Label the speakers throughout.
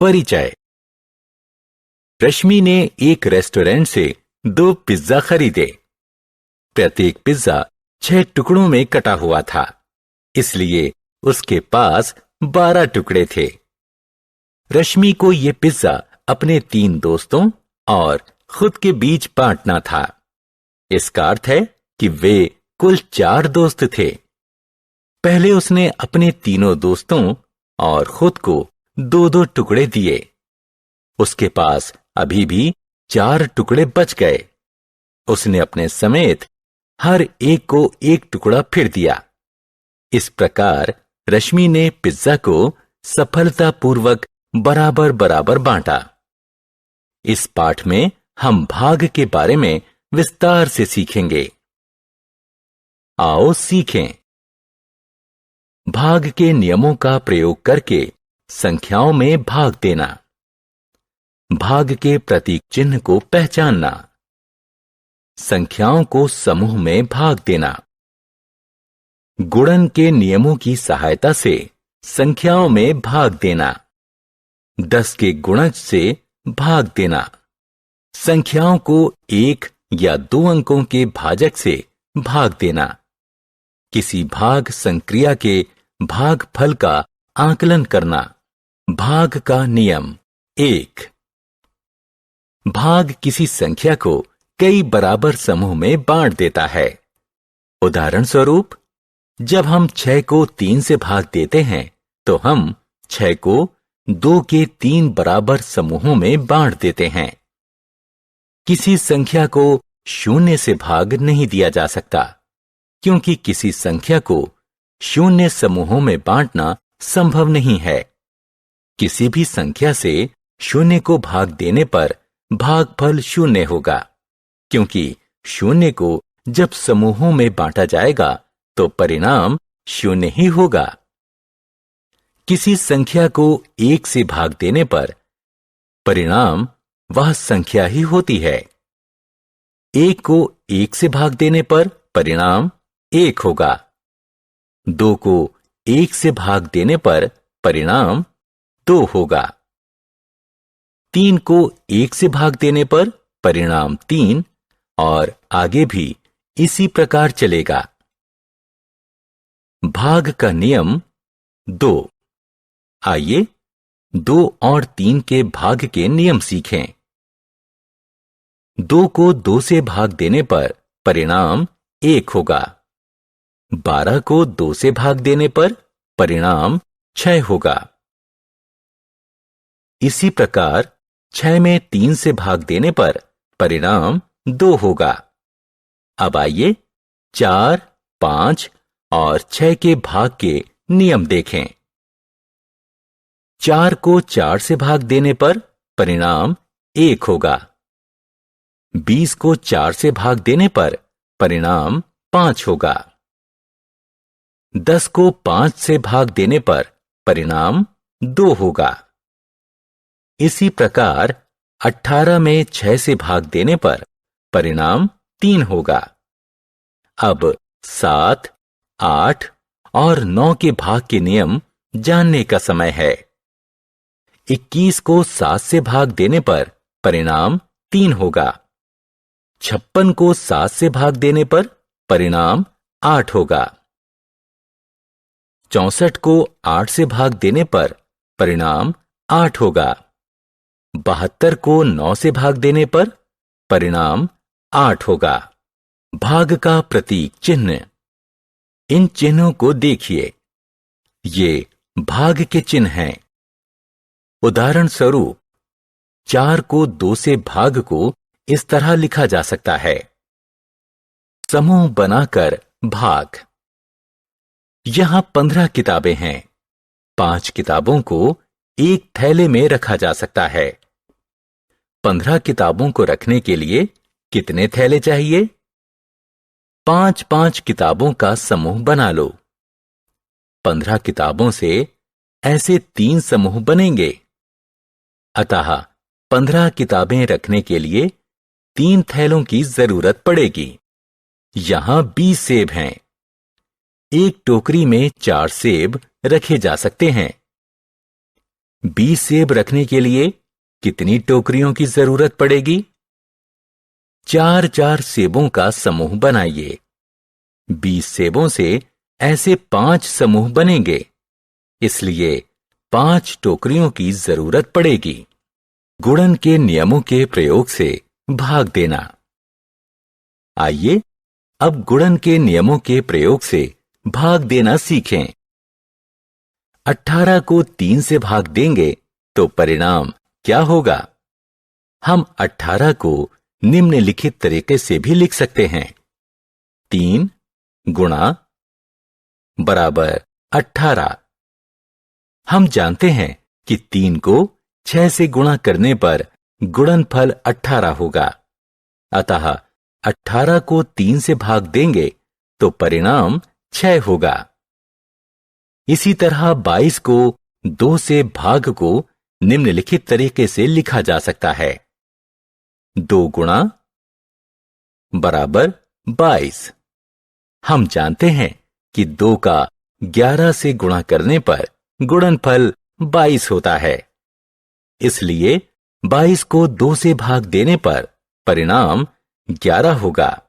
Speaker 1: परिचय। रश्मि ने एक रेस्टोरेंट से 2 पिज्जा खरीदे। प्रत्येक पिज्जा 6 टुकड़ों में कटा हुआ था, इसलिए उसके पास 12 टुकड़े थे। रश्मि को ये पिज्जा अपने 3 दोस्तों और खुद के बीच बांटना था। इसका अर्थ है कि वे कुल 4 दोस्त थे। पहले उसने अपने तीनों दोस्तों और खुद को 2-2 टुकड़े दिए। उसके पास अभी भी 4 टुकड़े बच गए। उसने अपने समेत हर एक को 1 टुकड़ा फिर दिया। इस प्रकार रश्मि ने पिज्जा को सफलतापूर्वक बराबर बराबर बांटा। इस पाठ में हम भाग के बारे में विस्तार से सीखेंगे। आओ सीखें। भाग के नियमों का प्रयोग करके संख्याओं में भाग देना। भाग के प्रतीक चिन्ह को पहचानना। संख्याओं को समूह में भाग देना। गुणन के नियमों की सहायता से संख्याओं में भाग देना। 10 के गुणज से भाग देना। संख्याओं को 1 या 2 अंकों के भाजक से भाग देना। किसी भाग संक्रिया के भागफल का आकलन करना। भाग का नियम 1। भाग किसी संख्या को कई बराबर समूह में बांट देता है। उदाहरण स्वरूप, जब हम 6 को 3 से भाग देते हैं तो हम 6 को 2 के 3 बराबर समूहों में बांट देते हैं। किसी संख्या को 0 से भाग नहीं दिया जा सकता, क्योंकि किसी संख्या को 0 समूहों में बांटना संभव नहीं है। किसी भी संख्या से 0 को भाग देने पर भागफल 0 होगा, क्योंकि 0 को जब समूहों में बांटा जाएगा तो परिणाम 0 ही होगा। किसी संख्या को 1 से भाग देने पर परिणाम वह संख्या ही होती है। 1 को 1 से भाग देने पर परिणाम 1 होगा। 2 को 1 से भाग देने पर परिणाम 2 होगा। 3 को 1 से भाग देने पर परिणाम 3 और आगे भी इसी प्रकार चलेगा। भाग का नियम 2। आइए 2 और 3 के भाग के नियम सीखें। 2 को 2 से भाग देने पर परिणाम 1 होगा। 12 को 2 से भाग देने पर परिणाम 6 होगा। इसी प्रकार 6 में 3 से भाग देने पर परिणाम 2 होगा। अब आइए 4, 5 और 6 के भाग के नियम देखें। 4 को 4 से भाग देने पर परिणाम 1 होगा। 20 को 4 से भाग देने पर परिणाम 5 होगा। 10 को 5 से भाग देने पर परिणाम 2 होगा। इसी प्रकार 18 में 6 से भाग देने पर परिणाम 3 होगा। अब 7, 8 और 9 के भाग के नियम जानने का समय है। 21 को 7 से भाग देने पर परिणाम 3 होगा। 56 को 7 से भाग देने पर परिणाम 8 होगा। 64 को 8 से भाग देने पर परिणाम 8 होगा। 72 को 9 से भाग देने पर परिणाम 8 होगा। भाग का प्रतीक चिन्ह। इन चिन्हों को देखिए, ये भाग के चिन्ह हैं। उदाहरण स्वरूप, 4 को 2 से भाग को इस तरह लिखा जा सकता है। समूह बनाकर भाग। यहां 15 किताबें हैं। 5 किताबों को एक थैले में रखा जा सकता है। 15 किताबों को रखने के लिए कितने थैले चाहिए? 5-5 किताबों का समूह बना लो। 15 किताबों से ऐसे 3 समूह बनेंगे। अतः 15 किताबें रखने के लिए 3 थैलों की जरूरत पड़ेगी। यहां 20 सेब हैं। एक टोकरी में 4 सेब रखे जा सकते हैं। 20 सेब रखने के लिए कितनी टोकरियों की जरूरत पड़ेगी? 4-4 सेबों का समूह बनाइए। 20 सेबों से ऐसे 5 समूह बनेंगे, इसलिए 5 टोकरियों की जरूरत पड़ेगी। गुणन के नियमों के प्रयोग से भाग देना। आइए अब गुणन के नियमों के प्रयोग से भाग देना सीखें। 18 को 3 से भाग देंगे तो परिणाम क्या होगा? हम 18 को निम्नलिखित तरीके से भी लिख सकते हैं। 3 गुणा बराबर 18। हम जानते हैं कि 3 को 6 से गुणा करने पर गुणनफल 18 होगा। अतः 18 को 3 से भाग देंगे तो परिणाम 6 होगा। इसी तरह 22 को 2 से भाग को निम्नलिखित तरीके से लिखा जा सकता है। 2 गुणा बराबर 22। हम जानते हैं कि 2 का 11 से गुणा करने पर गुणनफल 22 होता है। इसलिए 22 को 2 से भाग देने पर परिणाम 11 होगा।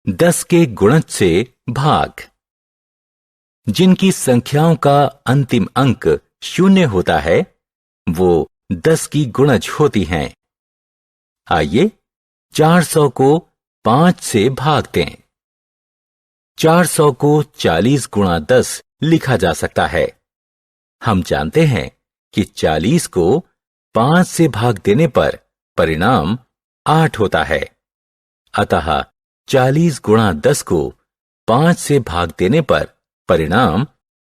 Speaker 1: 10 के गुणज से भाग। जिनकी संख्याओं का अंतिम अंक 0 होता है वो 10 की गुणज होती हैं। आइए 400 को 5 से भाग दें। 400 को 40 गुणा 10 लिखा जा सकता है। हम जानते हैं कि 40 को 5 से भाग देने पर परिणाम 8 होता है। अतः 40 गुणा 10 को 5 से भाग देने पर परिणाम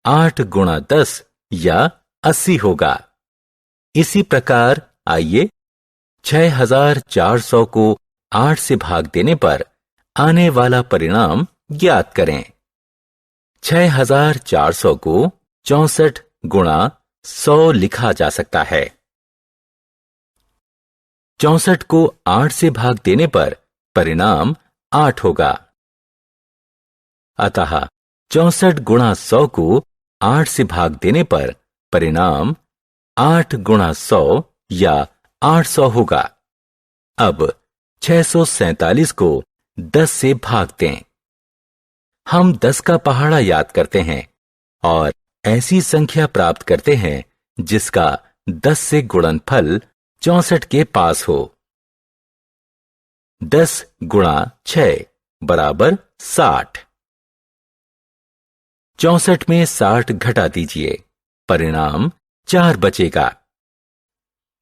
Speaker 1: 8 गुणा 10 या 80 होगा। इसी प्रकार आइए 6400 को 8 से भाग देने पर आने वाला परिणाम ज्ञात करें। 6400 को 64 गुणा 100 लिखा जा सकता है। 64 को 8 से भाग देने पर परिणाम 8 होगा। अतः 64 गुणा 100 को 8 से भाग देने पर परिणाम 8 गुणा 100 या 800 होगा। अब 647 को 10 से भाग दें। हम 10 का पहाड़ा याद करते हैं और ऐसी संख्या प्राप्त करते हैं जिसका 10 से गुणनफल 64 के पास हो। 10 गुणा 6 बराबर 60। 64 में 60 घटा दीजिए, परिणाम 4 बचेगा।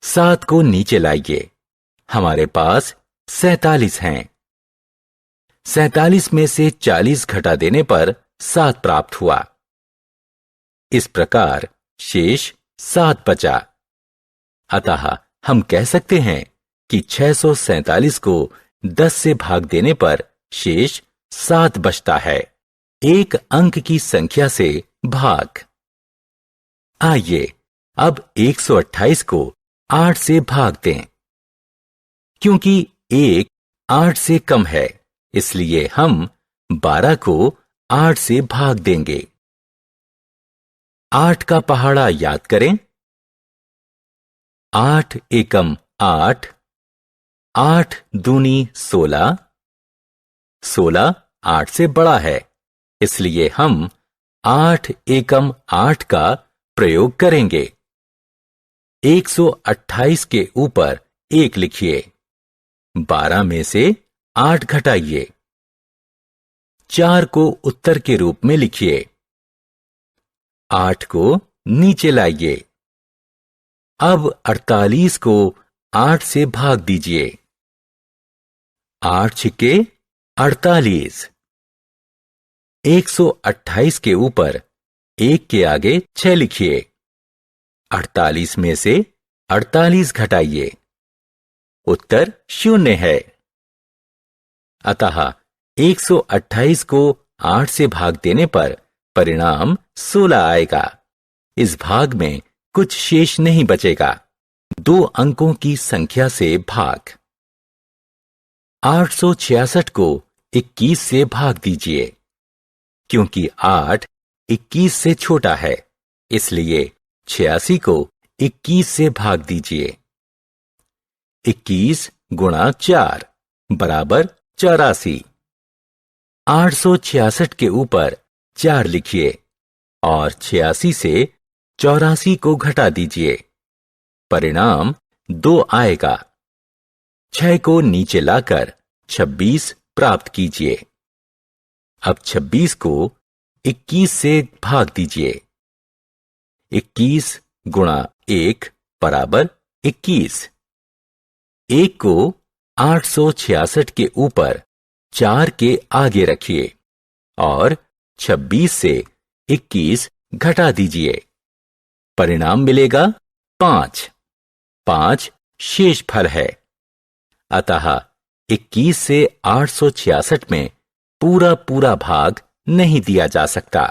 Speaker 1: 7 को नीचे लाइए, हमारे पास 47 हैं। 47 में से 40 घटा देने पर 7 प्राप्त हुआ। इस प्रकार शेष 7 बचा। अतः हम कह सकते हैं कि 647 को 10 से भाग देने पर शेष 7 बचता है। एक अंक की संख्या से भाग। आइए अब 128 को 8 से भाग दें। क्योंकि 1 8 से कम है, इसलिए हम 12 को 8 से भाग देंगे। 8 का पहाड़ा याद करें। 8 एकम 8, 8 दूनी 16, 16 8 से बड़ा है, इसलिए हम 8 एकम 8 का प्रयोग करेंगे। 128 के ऊपर 1 लिखिए। 12 में से 8 घटाइए। 4 को उत्तर के रूप में लिखिए। 8 को नीचे लाइए। अब 48 को 8 से भाग दीजिए। 8 छिक्के 48। 128 के ऊपर 1 के आगे 6 लिखिए। 48 में से 48 घटाइए। उत्तर 0 है। अतः 128 को 8 से भाग देने पर परिणाम 16 आएगा। इस भाग में कुछ शेष नहीं बचेगा। 2 अंकों की संख्या से भाग। 866 को 21 से भाग दीजिए। क्योंकि 8 21 से छोटा है, इसलिए 86 को 21 से भाग दीजिए। 21 गुणा 4 बराबर 84। 866 के ऊपर 4 लिखिए और 86 से 84 को घटा दीजिए। परिणाम 2 आएगा। 6 को नीचे लाकर 26 प्राप्त कीजिए। अब 26 को 21 से भाग दीजिए। 21 गुणा 1 बराबर 21। 1 को 866 के ऊपर 4 के आगे रखिए और 26 से 21 घटा दीजिए। परिणाम मिलेगा 5। 5 शेषफल है। अतः 21 से 866 में पूरा भाग नहीं दिया जा सकता।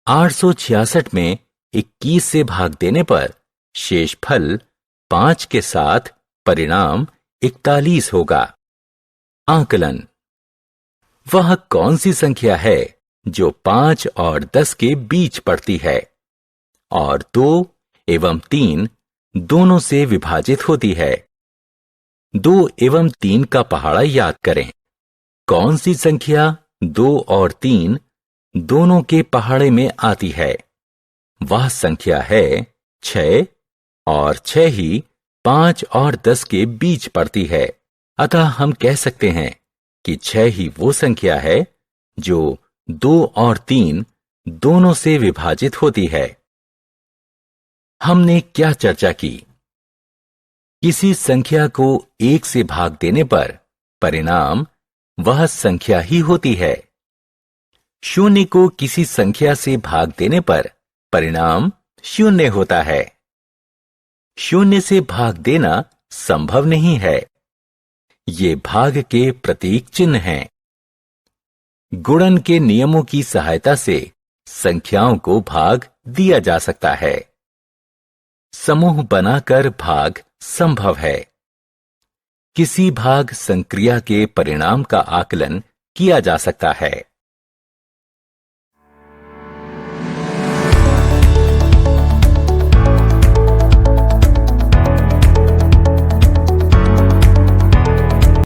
Speaker 1: 866 में 21 से भाग देने पर शेषफल 5 के साथ परिणाम 41 होगा। आकलन। वह कौन सी संख्या है जो 5 और 10 के बीच पड़ती है और 2 एवं 3 दोनों से विभाजित होती है? 2 एवं 3 का पहाड़ा याद करें। कौन सी संख्या 2 और 3 दोनों के पहाड़े में आती है? वह संख्या है 6 और 6 ही 5 और 10 के बीच पड़ती है। अतः हम कह सकते हैं कि 6 ही वो संख्या है जो 2 और 3 दोनों से विभाजित होती है। हमने क्या चर्चा की? किसी संख्या को 1 से भाग देने पर परिणाम वह संख्या ही होती है। 0 को किसी संख्या से भाग देने पर परिणाम 0 होता है। 0 से भाग देना संभव नहीं है। ये भाग के प्रतीक चिन्ह हैं। गुणन के नियमों की सहायता से संख्याओं को भाग दिया जा सकता है। समूह बनाकर भाग संभव है। किसी भाग संक्रिया के परिणाम का आकलन किया जा सकता है।